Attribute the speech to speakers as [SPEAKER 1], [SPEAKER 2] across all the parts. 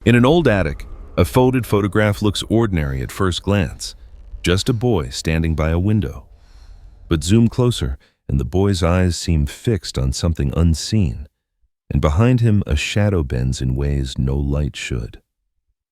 [SPEAKER 1] In an old attic, a folded photograph looks ordinary at first glance, just a boy standing by a window. But zoom closer, and the boy's eyes seem fixed on something unseen, and behind him a shadow bends in ways no light should.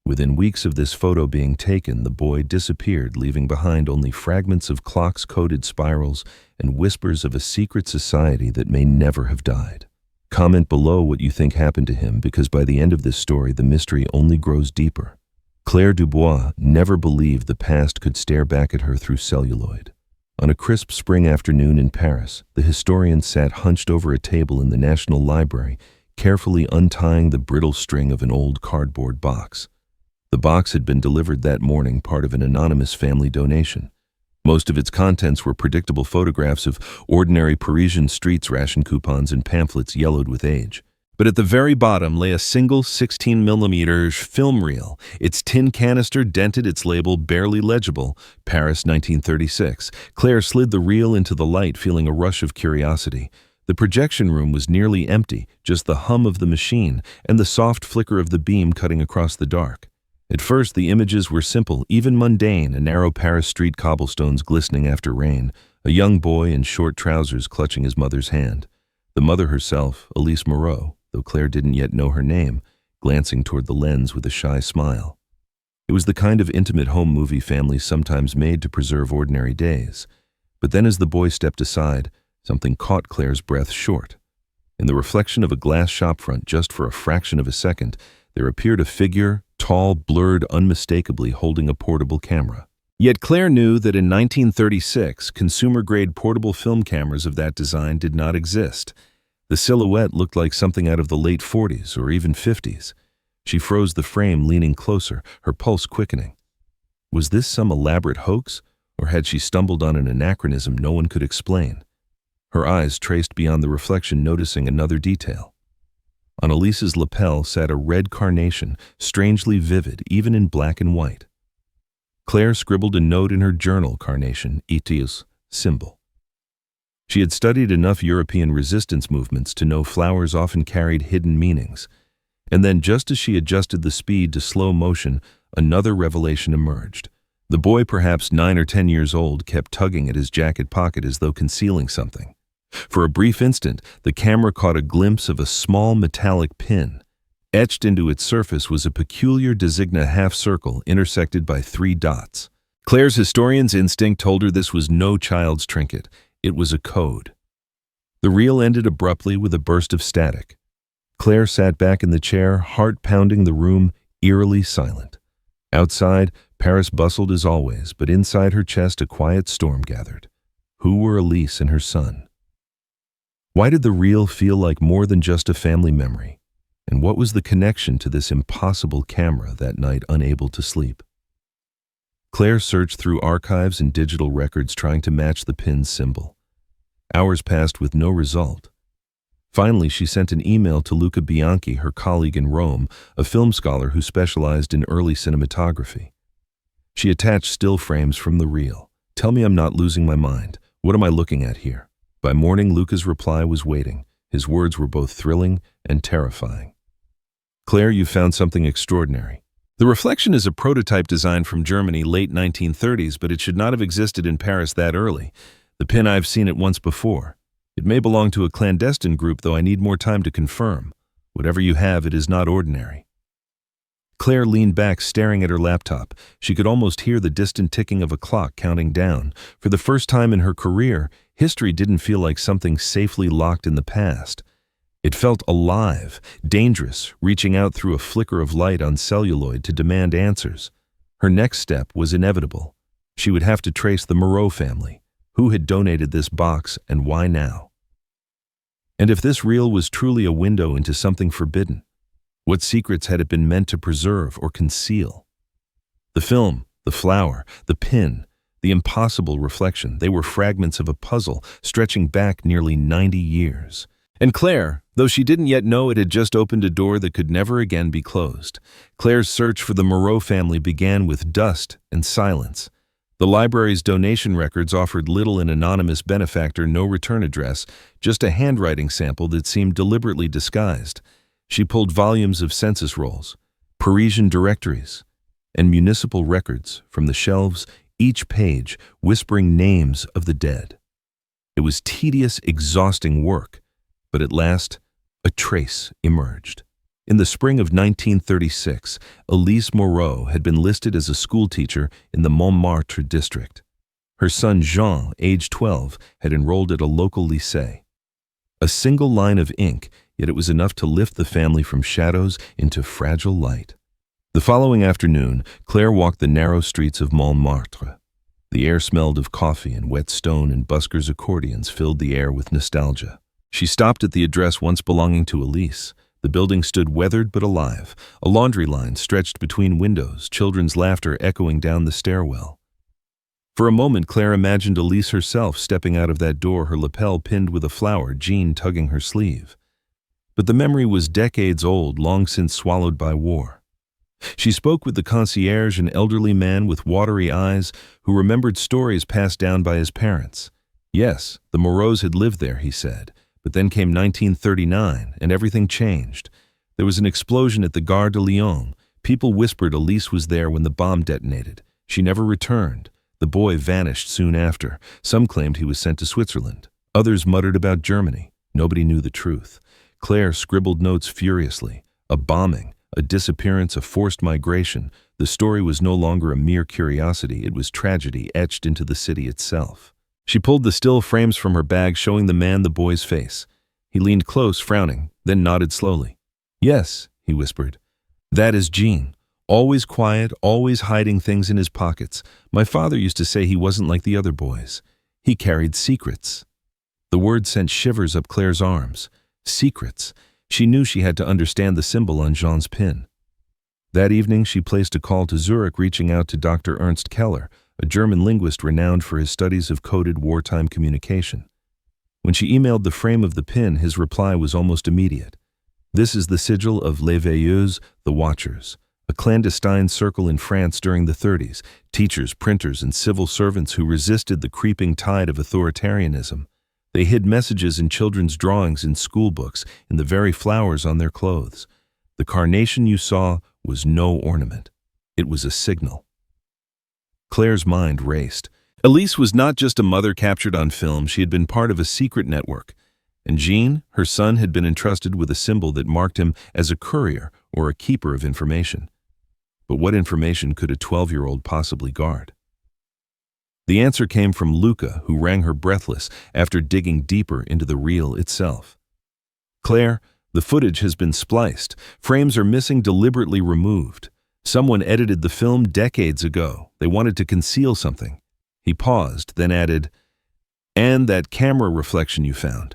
[SPEAKER 1] Within weeks of this photo being taken, the boy disappeared, leaving behind only fragments of clocks-coded spirals and whispers of a secret society that may never have died. Comment below what you think happened to him, because by the end of this story, the mystery only grows deeper. Claire Dubois never believed the past could stare back at her through celluloid. On a crisp spring afternoon in Paris, the historian sat hunched over a table in the National Library, carefully untying the brittle string of an old cardboard box. The box had been delivered that morning, part of an anonymous family donation. Most of its contents were predictable photographs of ordinary Parisian streets, ration coupons, and pamphlets yellowed with age. But at the very bottom lay a single 16mm film reel, its tin canister dented, its label barely legible, Paris 1936. Claire slid the reel into the light, feeling a rush of curiosity. The projection room was nearly empty, just the hum of the machine and the soft flicker of the beam cutting across the dark. At first, the images were simple, even mundane: a narrow Paris street, cobblestones glistening after rain, a young boy in short trousers clutching his mother's hand. The mother herself, Elise Moreau, though Claire didn't yet know her name, glancing toward the lens with a shy smile. It was the kind of intimate home movie families sometimes made to preserve ordinary days. But then, as the boy stepped aside, something caught Claire's breath short. In the reflection of a glass shopfront, just for a fraction of a second, there appeared a figure, tall, blurred, unmistakably holding a portable camera. Yet Claire knew that in 1936, consumer-grade portable film cameras of that design did not exist. The silhouette looked like something out of the late 40s or even 50s. She froze the frame, leaning closer, her pulse quickening. Was this some elaborate hoax, or had she stumbled on an anachronism no one could explain? Her eyes traced beyond the reflection, noticing another detail. On Elise's lapel sat a red carnation, strangely vivid, even in black and white. Claire scribbled a note in her journal: carnation, etios, symbol. She had studied enough European resistance movements to know flowers often carried hidden meanings. And then, just as she adjusted the speed to slow motion, another revelation emerged. The boy, perhaps 9 or 10 years old, kept tugging at his jacket pocket as though concealing something. For a brief instant, the camera caught a glimpse of a small metallic pin. Etched into its surface was a peculiar designa half-circle intersected by 3 dots. Claire's historian's instinct told her this was no child's trinket. It was a code. The reel ended abruptly with a burst of static. Claire sat back in the chair, heart pounding, the room eerily silent. Outside, Paris bustled as always, but inside her chest a quiet storm gathered. Who were Elise and her son? Why did the reel feel like more than just a family memory? And what was the connection to this impossible camera that night, unable to sleep? Claire searched through archives and digital records, trying to match the pin's symbol. Hours passed with no result. Finally, she sent an email to Luca Bianchi, her colleague in Rome, a film scholar who specialized in early cinematography. She attached still frames from the reel. "Tell me I'm not losing my mind. What am I looking at here?" By morning, Luca's reply was waiting. His words were both thrilling and terrifying. "Claire, you found something extraordinary. The reflection is a prototype design from Germany, late 1930s, but it should not have existed in Paris that early. The pin, I've seen it once before. It may belong to a clandestine group, though I need more time to confirm. Whatever you have, it is not ordinary." Claire leaned back, staring at her laptop. She could almost hear the distant ticking of a clock counting down. For the first time in her career, history didn't feel like something safely locked in the past. It felt alive, dangerous, reaching out through a flicker of light on celluloid to demand answers. Her next step was inevitable. She would have to trace the Moreau family. Who had donated this box, and why now? And if this reel was truly a window into something forbidden, what secrets had it been meant to preserve or conceal? The film, the flower, the pin, the impossible reflection, they were fragments of a puzzle stretching back nearly 90 years. And Claire, though she didn't yet know it, had just opened a door that could never again be closed. Claire's search for the Moreau family began with dust and silence. The library's donation records offered little: an anonymous benefactor, no return address, just a handwriting sample that seemed deliberately disguised. She pulled volumes of census rolls. Parisian directories, and municipal records from the shelves, each page whispering names of the dead. It was tedious, exhausting work, but at last, a trace emerged. In the spring of 1936, Elise Moreau had been listed as a schoolteacher in the Montmartre district. Her son Jean, age 12, had enrolled at a local lycée. A single line of ink, yet it was enough to lift the family from shadows into fragile light. The following afternoon, Claire walked the narrow streets of Montmartre. The air smelled of coffee and wet stone, and buskers' accordions filled the air with nostalgia. She stopped at the address once belonging to Elise. The building stood weathered but alive. A laundry line stretched between windows, children's laughter echoing down the stairwell. For a moment, Claire imagined Elise herself stepping out of that door, her lapel pinned with a flower, Jean tugging her sleeve. But the memory was decades old, long since swallowed by war. She spoke with the concierge, an elderly man with watery eyes who remembered stories passed down by his parents. Yes, the Moreaus had lived there, he said, but then came 1939 and everything changed. There was an explosion at the Gare de Lyon. People whispered Elise was there when the bomb detonated. She never returned. The boy vanished soon after. Some claimed he was sent to Switzerland. Others muttered about Germany. Nobody knew the truth. Claire scribbled notes furiously. A bombing, a disappearance, a forced migration. The story was no longer a mere curiosity. It was tragedy etched into the city itself. She pulled the still frames from her bag, showing the man the boy's face. He leaned close, frowning, then nodded slowly. "Yes," he whispered. "That is Jean. Always quiet, always hiding things in his pockets. My father used to say he wasn't like the other boys. He carried secrets." The word sent shivers up Claire's arms. Secrets. She knew she had to understand the symbol on Jean's pin. That evening, she placed a call to Zurich, reaching out to Dr. Ernst Keller, a German linguist renowned for his studies of coded wartime communication. When she emailed the frame of the pin, his reply was almost immediate. "This is the sigil of Les Veilleuses, the Watchers, a clandestine circle in France during the 30s, teachers, printers, and civil servants who resisted the creeping tide of authoritarianism. They hid messages in children's drawings in school books, in the very flowers on their clothes. The carnation you saw was no ornament. It was a signal." Claire's mind raced. Elise was not just a mother captured on film. She had been part of a secret network. And Jean, her son, had been entrusted with a symbol that marked him as a courier or a keeper of information. But what information could a 12-year-old possibly guard? The answer came from Luca, who rang her breathless after digging deeper into the reel itself. "Claire, the footage has been spliced. Frames are missing, deliberately removed. Someone edited the film decades ago. They wanted to conceal something." He paused, then added, "And that camera reflection you found.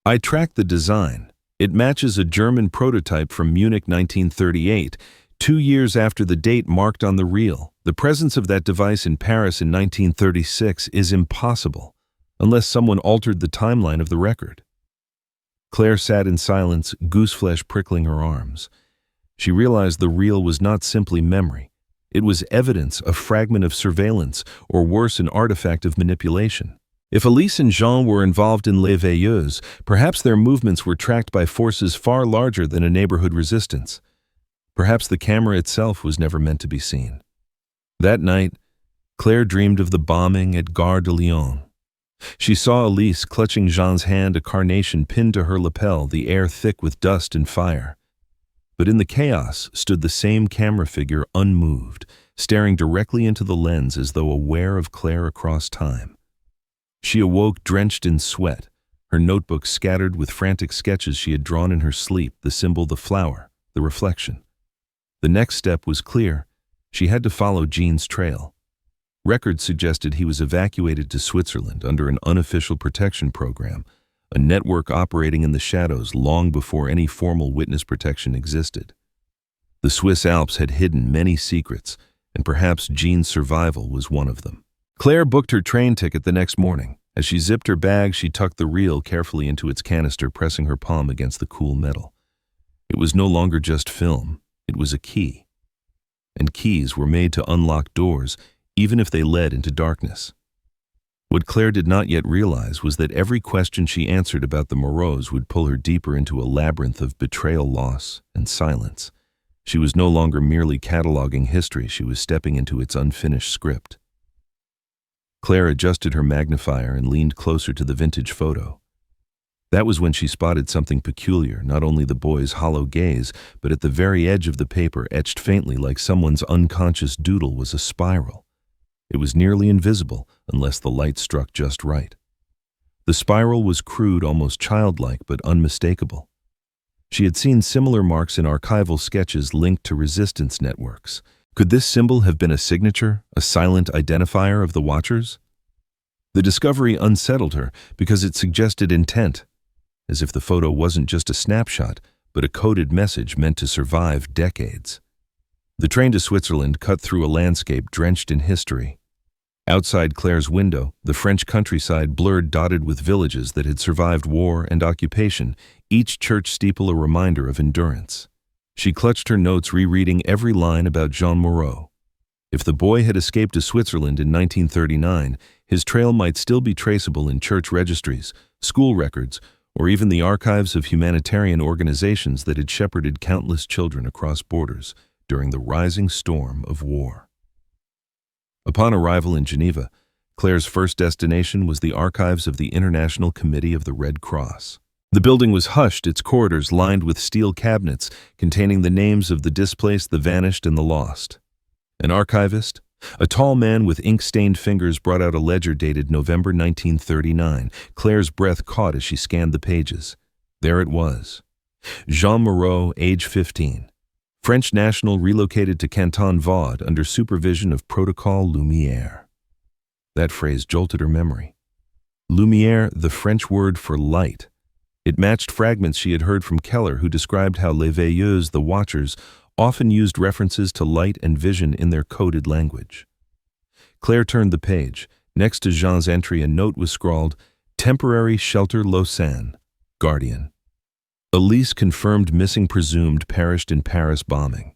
[SPEAKER 1] I tracked the design. It matches a German prototype from Munich 1938, 2 years after the date marked on the reel. The presence of that device in Paris in 1936 is impossible, unless someone altered the timeline of the record." Claire sat in silence, gooseflesh prickling her arms. She realized the reel was not simply memory. It was evidence, a fragment of surveillance, or worse, an artifact of manipulation. If Elise and Jean were involved in Les Veilleuses, perhaps their movements were tracked by forces far larger than a neighborhood resistance. Perhaps the camera itself was never meant to be seen. That night, Claire dreamed of the bombing at Gare de Lyon. She saw Elise clutching Jean's hand, a carnation pinned to her lapel, the air thick with dust and fire. But in the chaos stood the same camera figure, unmoved, staring directly into the lens as though aware of Claire across time. She awoke drenched in sweat, her notebook scattered with frantic sketches she had drawn in her sleep, the symbol, the flower, the reflection. The next step was clear. She had to follow Jean's trail. Records suggested he was evacuated to Switzerland under an unofficial protection program, a network operating in the shadows long before any formal witness protection existed. The Swiss Alps had hidden many secrets, and perhaps Jean's survival was one of them. Claire booked her train ticket the next morning. As she zipped her bag, she tucked the reel carefully into its canister, pressing her palm against the cool metal. It was no longer just film. It was a key. And keys were made to unlock doors, even if they led into darkness. What Claire did not yet realize was that every question she answered about the Moreaus would pull her deeper into a labyrinth of betrayal, loss, and silence. She was no longer merely cataloging history, she was stepping into its unfinished script. Claire adjusted her magnifier and leaned closer to the vintage photo. That was when she spotted something peculiar, not only the boy's hollow gaze, but at the very edge of the paper, etched faintly like someone's unconscious doodle, was a spiral. It was nearly invisible, unless the light struck just right. The spiral was crude, almost childlike, but unmistakable. She had seen similar marks in archival sketches linked to resistance networks. Could this symbol have been a signature, a silent identifier of the Watchers? The discovery unsettled her because it suggested intent, as if the photo wasn't just a snapshot, but a coded message meant to survive decades. The train to Switzerland cut through a landscape drenched in history. Outside Claire's window, the French countryside blurred, dotted with villages that had survived war and occupation, each church steeple a reminder of endurance. She clutched her notes, rereading every line about Jean Moreau. If the boy had escaped to Switzerland in 1939, his trail might still be traceable in church registries, school records, or even the archives of humanitarian organizations that had shepherded countless children across borders during the rising storm of war. Upon arrival in Geneva, Claire's first destination was the archives of the International Committee of the Red Cross. The building was hushed, its corridors lined with steel cabinets containing the names of the displaced, the vanished, and the lost. An archivist, a tall man with ink-stained fingers, brought out a ledger dated November 1939. Claire's breath caught as she scanned the pages. There it was. Jean Moreau, age 15. French national, relocated to Canton Vaud under supervision of Protocol Lumière. That phrase jolted her memory. Lumière, the French word for light. It matched fragments she had heard from Keller, who described how les veilleuses, the watchers, often used references to light and vision in their coded language. Claire turned the page. Next to Jean's entry, a note was scrawled, "Temporary Shelter Lausanne, Guardian. Elise confirmed missing, presumed perished in Paris bombing."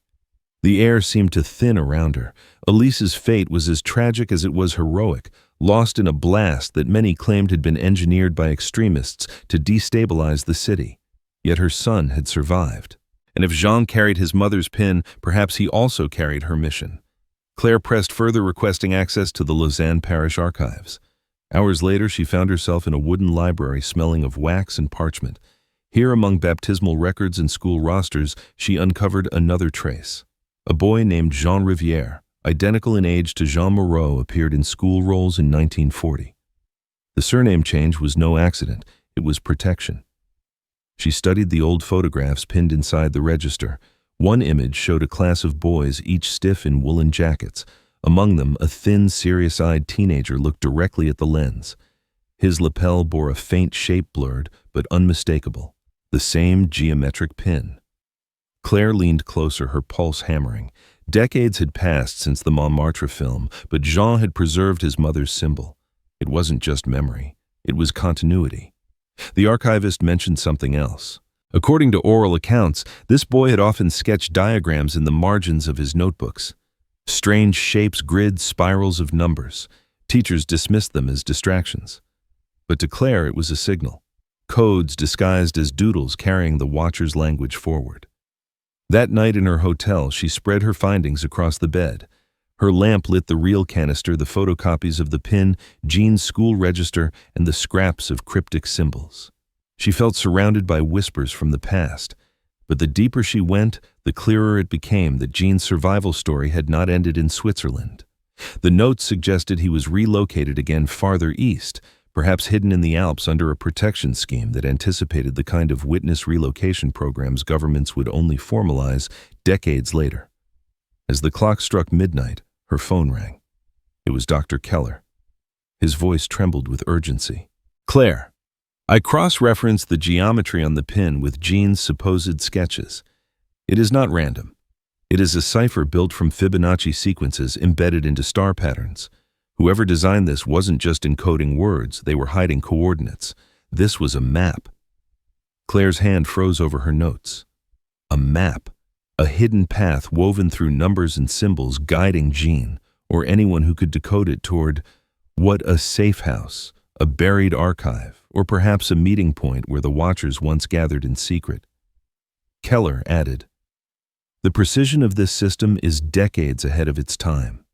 [SPEAKER 1] The air seemed to thin around her. Elise's fate was as tragic as it was heroic, lost in a blast that many claimed had been engineered by extremists to destabilize the city. Yet her son had survived. And if Jean carried his mother's pin, perhaps he also carried her mission. Claire pressed further, requesting access to the Lausanne Parish archives. Hours later, she found herself in a wooden library smelling of wax and parchment. Here, among baptismal records and school rosters, she uncovered another trace. A boy named Jean Rivière, identical in age to Jean Moreau, appeared in school rolls in 1940. The surname change was no accident, it was protection. She studied the old photographs pinned inside the register. One image showed a class of boys, each stiff in woolen jackets. Among them, a thin, serious-eyed teenager looked directly at the lens. His lapel bore a faint shape, blurred but unmistakable, the same geometric pin. Claire leaned closer, her pulse hammering. Decades had passed since the Montmartre film, but Jean had preserved his mother's symbol. It wasn't just memory, it was continuity. The archivist mentioned something else. According to oral accounts, this boy had often sketched diagrams in the margins of his notebooks. Strange shapes, grids, spirals of numbers. Teachers dismissed them as distractions. But to Claire it was a signal. Codes disguised as doodles carrying the Watcher's language forward. That night in her hotel, she spread her findings across the bed. Her lamp lit the real canister, the photocopies of the pin, Jean's school register, and the scraps of cryptic symbols. She felt surrounded by whispers from the past, but the deeper she went, the clearer it became that Jean's survival story had not ended in Switzerland. The notes suggested he was relocated again farther east, perhaps hidden in the Alps under a protection scheme that anticipated the kind of witness relocation programs governments would only formalize decades later. As the clock struck midnight, her phone rang. It was Dr. Keller. His voice trembled with urgency. "Claire, I cross-referenced the geometry on the pin with Jean's supposed sketches. It is not random. It is a cipher built from Fibonacci sequences embedded into star patterns. Whoever designed this wasn't just encoding words, they were hiding coordinates. This was a map." Claire's hand froze over her notes. A map. A hidden path woven through numbers and symbols guiding Jean, or anyone who could decode it, toward what, a safe house, a buried archive, or perhaps a meeting point where the Watchers once gathered in secret. Keller added, The precision of this system is decades ahead of its time.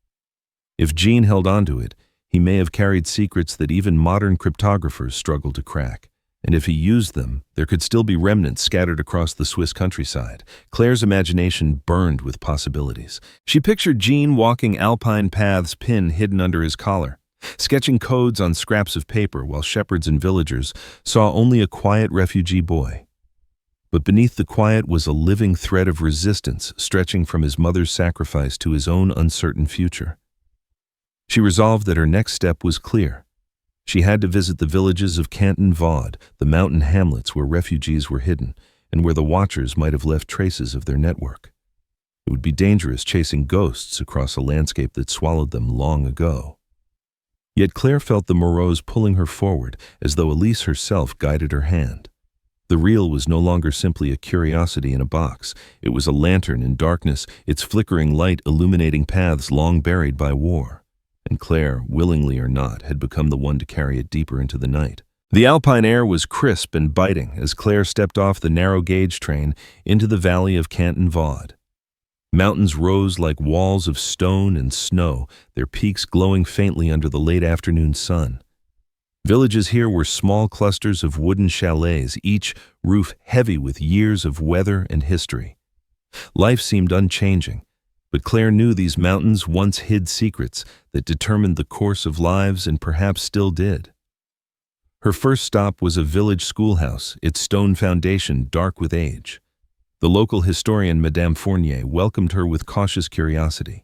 [SPEAKER 1] If Jean held onto it, he may have carried secrets that even modern cryptographers struggle to crack. And if he used them, there could still be remnants scattered across the Swiss countryside. Claire's imagination burned with possibilities. She pictured Jean walking alpine paths, pin hidden under his collar, sketching codes on scraps of paper while shepherds and villagers saw only a quiet refugee boy. But beneath the quiet was a living thread of resistance stretching from his mother's sacrifice to his own uncertain future. She resolved that her next step was clear. She had to visit the villages of Canton Vaud, the mountain hamlets where refugees were hidden, and where the watchers might have left traces of their network. It would be dangerous chasing ghosts across a landscape that swallowed them long ago. Yet Claire felt the Moreaus pulling her forward, as though Elise herself guided her hand. The reel was no longer simply a curiosity in a box. It was a lantern in darkness, its flickering light illuminating paths long buried by war. And Claire, willingly or not, had become the one to carry it deeper into the night. The alpine air was crisp and biting as Claire stepped off the narrow gauge train into the valley of Canton Vaud. Mountains rose like walls of stone and snow, their peaks glowing faintly under the late afternoon sun. Villages here were small clusters of wooden chalets, each roof heavy with years of weather and history. Life seemed unchanging, but Claire knew these mountains once hid secrets that determined the course of lives and perhaps still did. Her first stop was a village schoolhouse, its stone foundation dark with age. The local historian, Madame Fournier, welcomed her with cautious curiosity.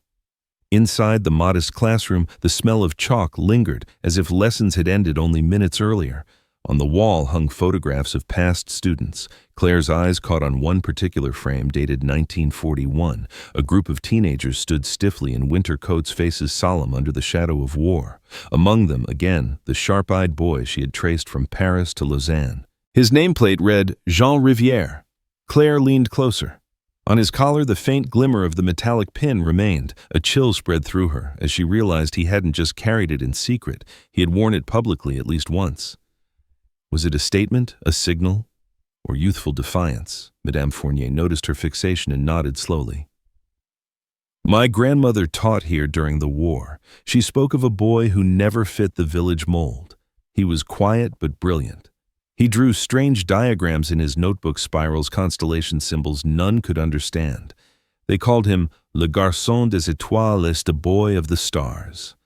[SPEAKER 1] Inside the modest classroom, the smell of chalk lingered as if lessons had ended only minutes earlier. On the wall hung photographs of past students. Claire's eyes caught on one particular frame dated 1941. A group of teenagers stood stiffly in winter coats, faces solemn under the shadow of war. Among them, again, the sharp-eyed boy she had traced from Paris to Lausanne. His nameplate read Jean Rivière. Claire leaned closer. On his collar, the faint glimmer of the metallic pin remained. A chill spread through her as she realized he hadn't just carried it in secret. He had worn it publicly at least once. Was it a statement, a signal, or youthful defiance? Madame Fournier noticed her fixation and nodded slowly. My grandmother taught here during the war. She spoke of a boy who never fit the village mold. He was quiet but brilliant. He drew strange diagrams in his notebook spirals, constellation symbols none could understand. They called him Le Garçon des Étoiles, the boy of the stars.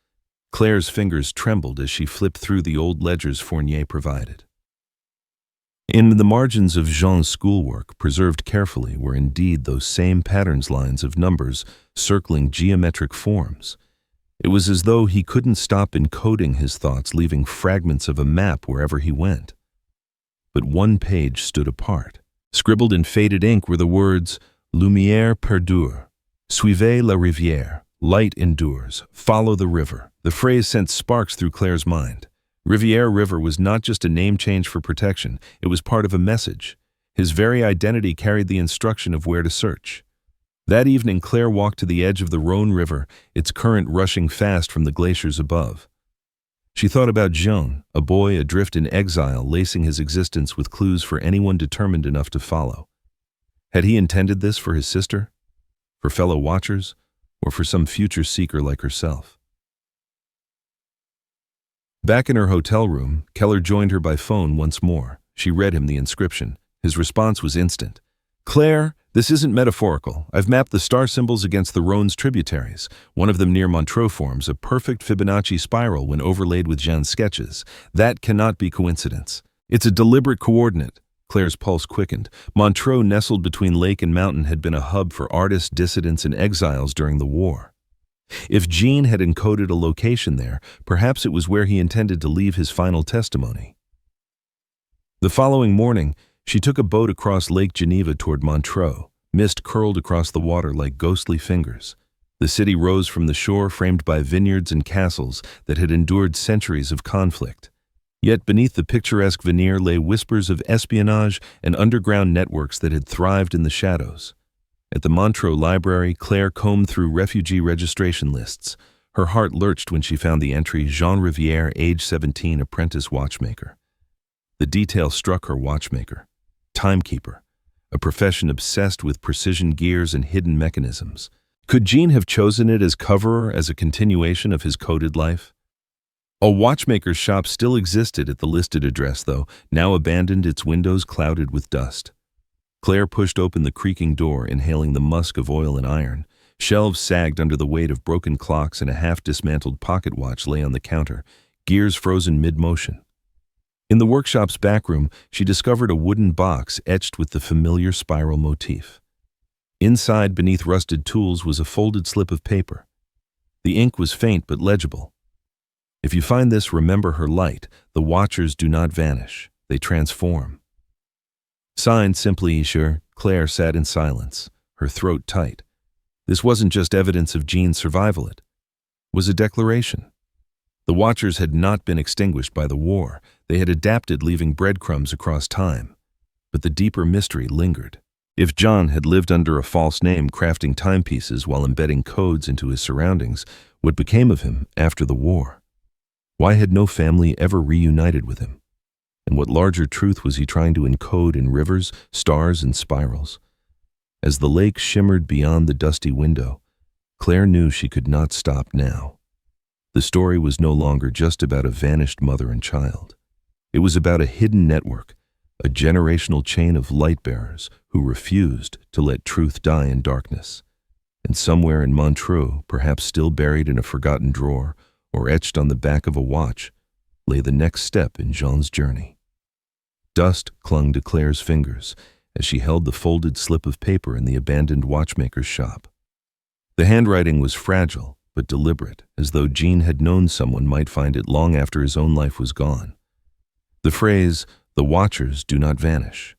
[SPEAKER 1] Claire's fingers trembled as she flipped through the old ledgers Fournier provided. In the margins of Jean's schoolwork, preserved carefully, were indeed those same patterns lines of numbers circling geometric forms. It was as though he couldn't stop encoding his thoughts, leaving fragments of a map wherever he went. But one page stood apart. Scribbled in faded ink were the words, Lumière perdure, suivez la rivière, light endures, follow the river. The phrase sent sparks through Claire's mind. Rivière River was not just a name change for protection, it was part of a message. His very identity carried the instruction of where to search. That evening, Claire walked to the edge of the Rhône River, its current rushing fast from the glaciers above. She thought about Jean, a boy adrift in exile, lacing his existence with clues for anyone determined enough to follow. Had he intended this for his sister? For fellow watchers? Or for some future seeker like herself? Back in her hotel room, Keller joined her by phone once more. She read him the inscription. His response was instant. Claire, this isn't metaphorical. I've mapped the star symbols against the Rhone's tributaries. One of them near Montreux forms a perfect Fibonacci spiral when overlaid with Jean's sketches. That cannot be coincidence. It's a deliberate coordinate. Claire's pulse quickened. Montreux, nestled between lake and mountain, had been a hub for artists, dissidents, and exiles during the war. If Jean had encoded a location there, perhaps it was where he intended to leave his final testimony. The following morning, she took a boat across Lake Geneva toward Montreux. Mist curled across the water like ghostly fingers. The city rose from the shore, framed by vineyards and castles that had endured centuries of conflict. Yet beneath the picturesque veneer lay whispers of espionage and underground networks that had thrived in the shadows. At the Montreux Library, Claire combed through refugee registration lists. Her heart lurched when she found the entry Jean Rivière, age 17, apprentice watchmaker. The detail struck her: watchmaker, timekeeper. a profession obsessed with precision gears and hidden mechanisms. Could Jean have chosen it as cover or as a continuation of his coded life? A watchmaker's shop still existed at the listed address, though, now abandoned, its windows clouded with dust. Claire pushed open the creaking door, inhaling the musk of oil and iron. Shelves sagged under the weight of broken clocks, and a half-dismantled pocket watch lay on the counter, gears frozen mid-motion. In the workshop's back room, she discovered a wooden box etched with the familiar spiral motif. Inside, beneath rusted tools, was a folded slip of paper. The ink was faint but legible. "If you find this, remember her light. The watchers do not vanish. They transform." Signed simply Escher, Claire sat in silence, her throat tight. This wasn't just evidence of Jean's survival, it was a declaration. The watchers had not been extinguished by the war. They had adapted, leaving breadcrumbs across time. But the deeper mystery lingered. If John had lived under a false name, crafting timepieces while embedding codes into his surroundings, what became of him after the war? Why had no family ever reunited with him? And what larger truth was he trying to encode in rivers, stars, and spirals? As the lake shimmered beyond the dusty window, Claire knew she could not stop now. The story was no longer just about a vanished mother and child. It was about a hidden network, a generational chain of light-bearers who refused to let truth die in darkness. And somewhere in Montreux, perhaps still buried in a forgotten drawer or etched on the back of a watch, lay the next step in Jean's journey. Dust clung to Claire's fingers as she held the folded slip of paper in the abandoned watchmaker's shop. The handwriting was fragile but deliberate, as though Jean had known someone might find it long after his own life was gone. The phrase, "The watchers do not vanish.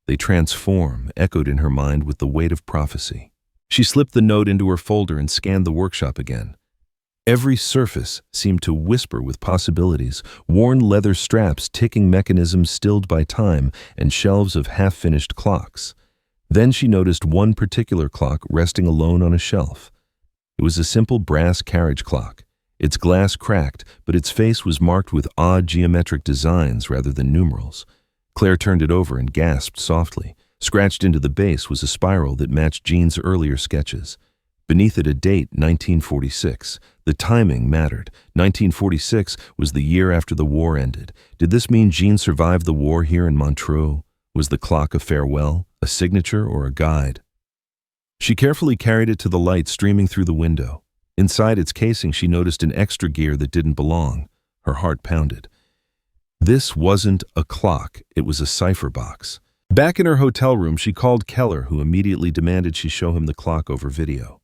[SPEAKER 1] They transform," echoed in her mind with the weight of prophecy. She slipped the note into her folder and scanned the workshop again. Every surface seemed to whisper with possibilities, worn leather straps, ticking mechanisms stilled by time, and shelves of half-finished clocks. Then she noticed one particular clock resting alone on a shelf. It was a simple brass carriage clock. Its glass cracked, but its face was marked with odd geometric designs rather than numerals. Claire turned it over and gasped softly. Scratched into the base was a spiral that matched Jean's earlier sketches. Beneath it a date, 1946. The timing mattered. 1946 was the year after the war ended. Did this mean Jean survived the war here in Montreux? Was the clock a farewell, a signature, or a guide? She carefully carried it to the light streaming through the window. Inside its casing, she noticed an extra gear that didn't belong. Her heart pounded. This wasn't a clock, it was a cipher box. Back in her hotel room, she called Keller, who immediately demanded she show him the clock over video.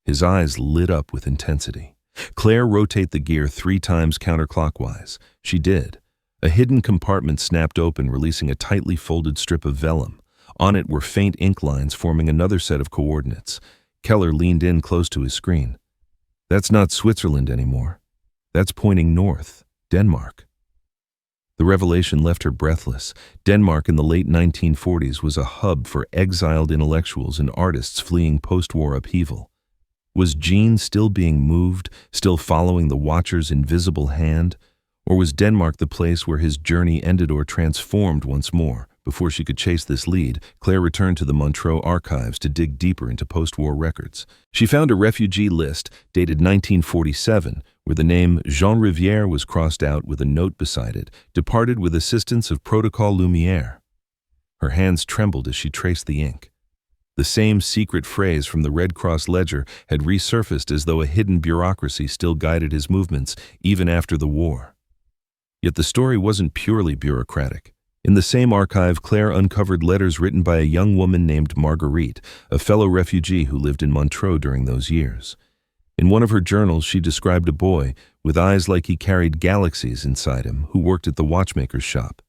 [SPEAKER 1] His eyes lit up with intensity. "Claire, rotate the gear 3 times counterclockwise." She did. A hidden compartment snapped open, releasing a tightly folded strip of vellum. On it were faint ink lines forming another set of coordinates. Keller leaned in close to his screen. "That's not Switzerland anymore. That's pointing north, Denmark." The revelation left her breathless. Denmark in the late 1940s was a hub for exiled intellectuals and artists fleeing post-war upheaval. Was Jean still being moved, still following the Watcher's invisible hand? Or was Denmark the place where his journey ended or transformed once more? Before she could chase this lead, Claire returned to the Montreux archives to dig deeper into post-war records. She found a refugee list dated 1947, where the name Jean Rivière was crossed out with a note beside it, "Departed with assistance of Protocole Lumière." Her hands trembled as she traced the ink. The same secret phrase from the Red Cross ledger had resurfaced, as though a hidden bureaucracy still guided his movements, even after the war. Yet the story wasn't purely bureaucratic. In the same archive, Claire uncovered letters written by a young woman named Marguerite, a fellow refugee who lived in Montreux during those years. In one of her journals, she described a boy, with eyes like he carried galaxies inside him, who worked at the watchmaker's shop.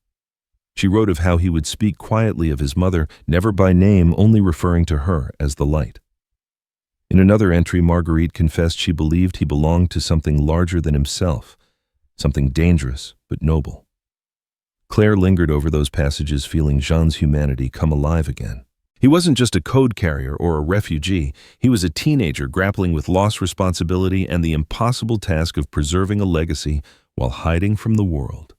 [SPEAKER 1] She wrote of how he would speak quietly of his mother, never by name, only referring to her as the light. In another entry, Marguerite confessed she believed he belonged to something larger than himself, something dangerous but noble. Claire lingered over those passages, feeling Jean's humanity come alive again. He wasn't just a code carrier or a refugee. He was a teenager grappling with lost responsibility and the impossible task of preserving a legacy while hiding from the world.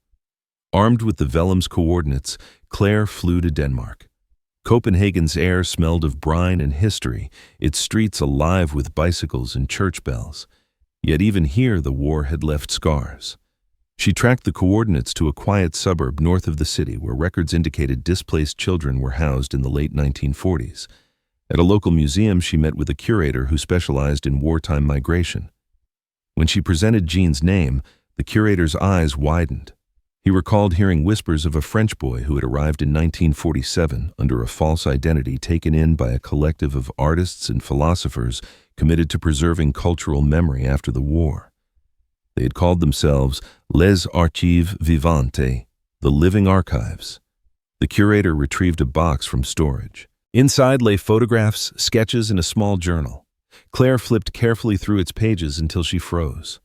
[SPEAKER 1] Armed with the vellum's coordinates, Claire flew to Denmark. Copenhagen's air smelled of brine and history, its streets alive with bicycles and church bells. Yet even here the war had left scars. She tracked the coordinates to a quiet suburb north of the city where records indicated displaced children were housed in the late 1940s. At a local museum, she met with a curator who specialized in wartime migration. When she presented Jean's name, the curator's eyes widened. He recalled hearing whispers of a French boy who had arrived in 1947 under a false identity taken in by a collective of artists and philosophers committed to preserving cultural memory after the war. They had called themselves Les Archives Vivantes, the living archives. The curator retrieved a box from storage. Inside lay photographs, sketches, and a small journal. Claire flipped carefully through its pages until she froze.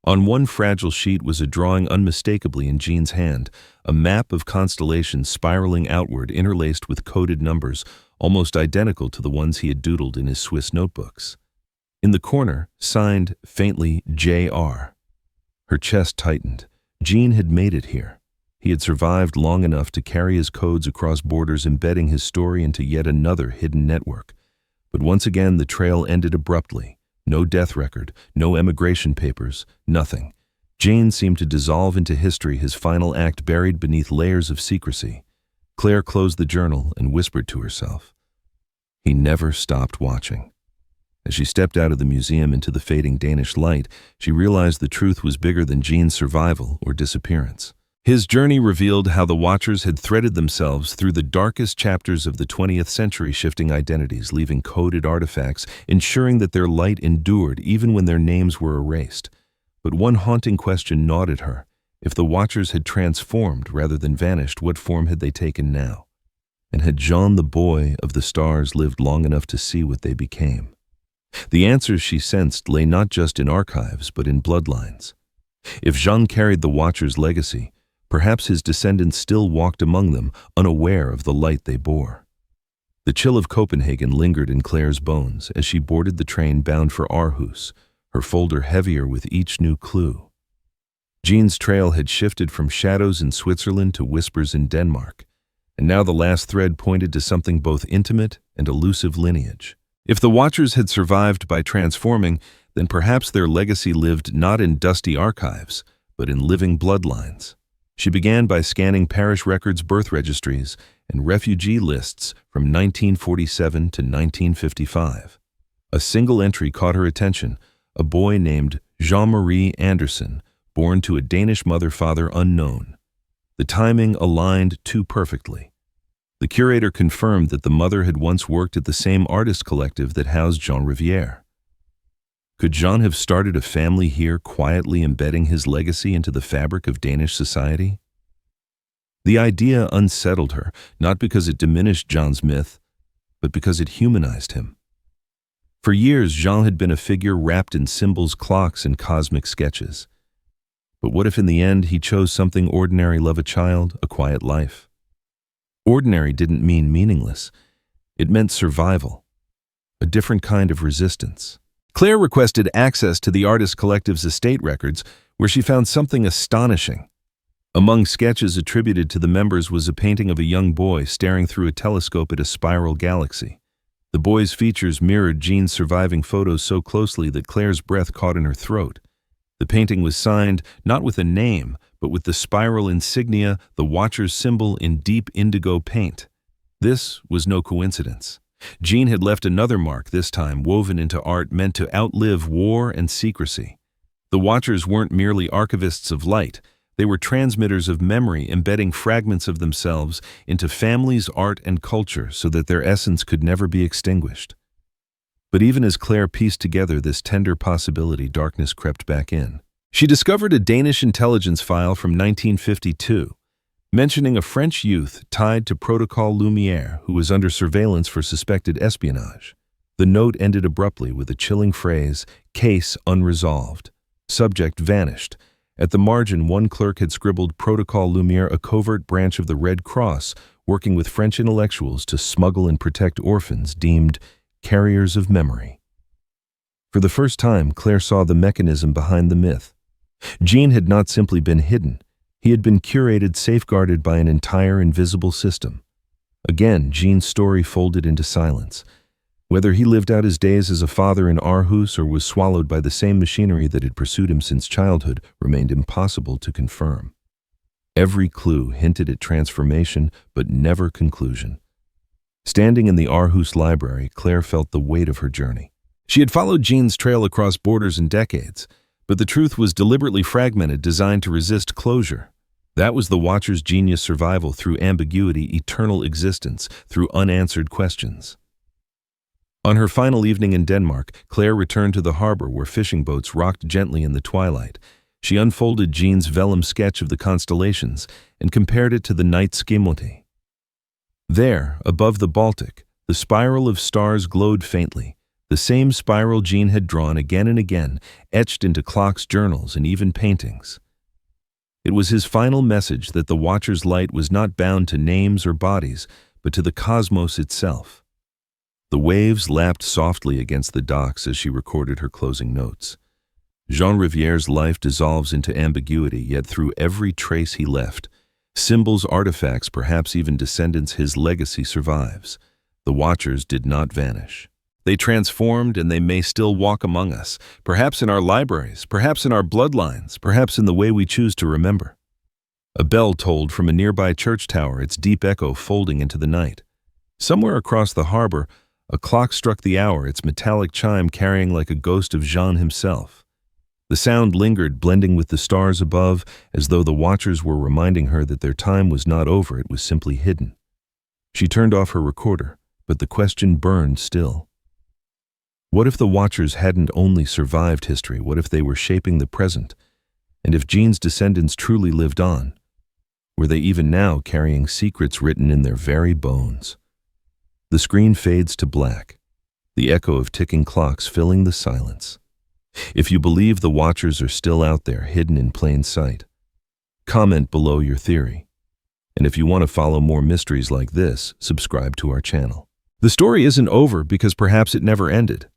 [SPEAKER 1] On one fragile sheet was a drawing unmistakably in Jean's hand, a map of constellations spiraling outward interlaced with coded numbers, almost identical to the ones he had doodled in his Swiss notebooks. In the corner, signed faintly J.R. Her chest tightened. Jean had made it here. He had survived long enough to carry his codes across borders, embedding his story into yet another hidden network. But once again the trail ended abruptly. No death record, no emigration papers, nothing. Jane seemed to dissolve into history, his final act buried beneath layers of secrecy. Claire closed the journal and whispered to herself. He never stopped watching. As she stepped out of the museum into the fading Danish light, she realized the truth was bigger than Jean's survival or disappearance. His journey revealed how the Watchers had threaded themselves through the darkest chapters of the 20th century, shifting identities, leaving coded artifacts, ensuring that their light endured even when their names were erased. But one haunting question gnawed at her. If the Watchers had transformed rather than vanished, what form had they taken now? And had Jean, the boy of the stars, lived long enough to see what they became? The answers she sensed lay not just in archives, but in bloodlines. If Jean carried the Watchers' legacy, perhaps his descendants still walked among them, unaware of the light they bore. The chill of Copenhagen lingered in Claire's bones as she boarded the train bound for Aarhus, her folder heavier with each new clue. Jean's trail had shifted from shadows in Switzerland to whispers in Denmark, and now the last thread pointed to something both intimate and elusive lineage. If the Watchers had survived by transforming, then perhaps their legacy lived not in dusty archives, but in living bloodlines. She began by scanning parish records, birth registries, and refugee lists from 1947 to 1955. A single entry caught her attention, a boy named Jean-Marie Andersen, born to a Danish mother, father unknown. The timing aligned too perfectly. The curator confirmed that the mother had once worked at the same artist collective that housed Jean Rivière. Could Jean have started a family here, quietly embedding his legacy into the fabric of Danish society? The idea unsettled her, not because it diminished Jean's myth, but because it humanized him. For years, Jean had been a figure wrapped in symbols, clocks, and cosmic sketches. But what if in the end he chose something ordinary: love a child, a quiet life? Ordinary didn't mean meaningless. It meant survival, a different kind of resistance. Claire requested access to the artist collective's estate records, where she found something astonishing. Among sketches attributed to the members was a painting of a young boy staring through a telescope at a spiral galaxy. The boy's features mirrored Jean's surviving photos so closely that Claire's breath caught in her throat. The painting was signed not with a name, but with the spiral insignia, the Watcher's symbol, in deep indigo paint. This was no coincidence. Jean had left another mark, this time woven into art meant to outlive war and secrecy. The Watchers weren't merely archivists of light. They were transmitters of memory, embedding fragments of themselves into families, art, and culture so that their essence could never be extinguished. But even as Claire pieced together this tender possibility, darkness crept back in. She discovered a Danish intelligence file from 1952, mentioning a French youth tied to Protocol Lumière who was under surveillance for suspected espionage. The note ended abruptly with a chilling phrase, "Case unresolved. Subject vanished." At the margin, one clerk had scribbled Protocol Lumière, a covert branch of the Red Cross, working with French intellectuals to smuggle and protect orphans deemed carriers of memory. For the first time, Claire saw the mechanism behind the myth. Jean had not simply been hidden. He had been curated, safeguarded by an entire invisible system. Again, Jean's story folded into silence. Whether he lived out his days as a father in Aarhus or was swallowed by the same machinery that had pursued him since childhood remained impossible to confirm. Every clue hinted at transformation, but never conclusion. Standing in the Aarhus library, Claire felt the weight of her journey. She had followed Jean's trail across borders and decades, but the truth was deliberately fragmented, designed to resist closure. That was the Watcher's genius: survival through ambiguity, eternal existence through unanswered questions. On her final evening in Denmark, Claire returned to the harbor where fishing boats rocked gently in the twilight. She unfolded Jean's vellum sketch of the constellations and compared it to the night schemati. There, above the Baltic, the spiral of stars glowed faintly, the same spiral Jean had drawn again and again, etched into clocks, journals, and even paintings. It was his final message that the Watcher's light was not bound to names or bodies, but to the cosmos itself. The waves lapped softly against the docks as she recorded her closing notes. Jean Riviere's life dissolves into ambiguity, yet through every trace he left, symbols, artifacts, perhaps even descendants, his legacy survives. The Watchers did not vanish. They transformed, and they may still walk among us, perhaps in our libraries, perhaps in our bloodlines, perhaps in the way we choose to remember. A bell tolled from a nearby church tower, its deep echo folding into the night. Somewhere across the harbor, a clock struck the hour, its metallic chime carrying like a ghost of Jean himself. The sound lingered, blending with the stars above, as though the Watchers were reminding her that their time was not over, it was simply hidden. She turned off her recorder, but the question burned still. What if the Watchers hadn't only survived history? What if they were shaping the present? And if Jean's descendants truly lived on? Were they even now carrying secrets written in their very bones? The screen fades to black, the echo of ticking clocks filling the silence. If you believe the Watchers are still out there, hidden in plain sight, comment below your theory. And if you want to follow more mysteries like this, subscribe to our channel. The story isn't over because perhaps it never ended.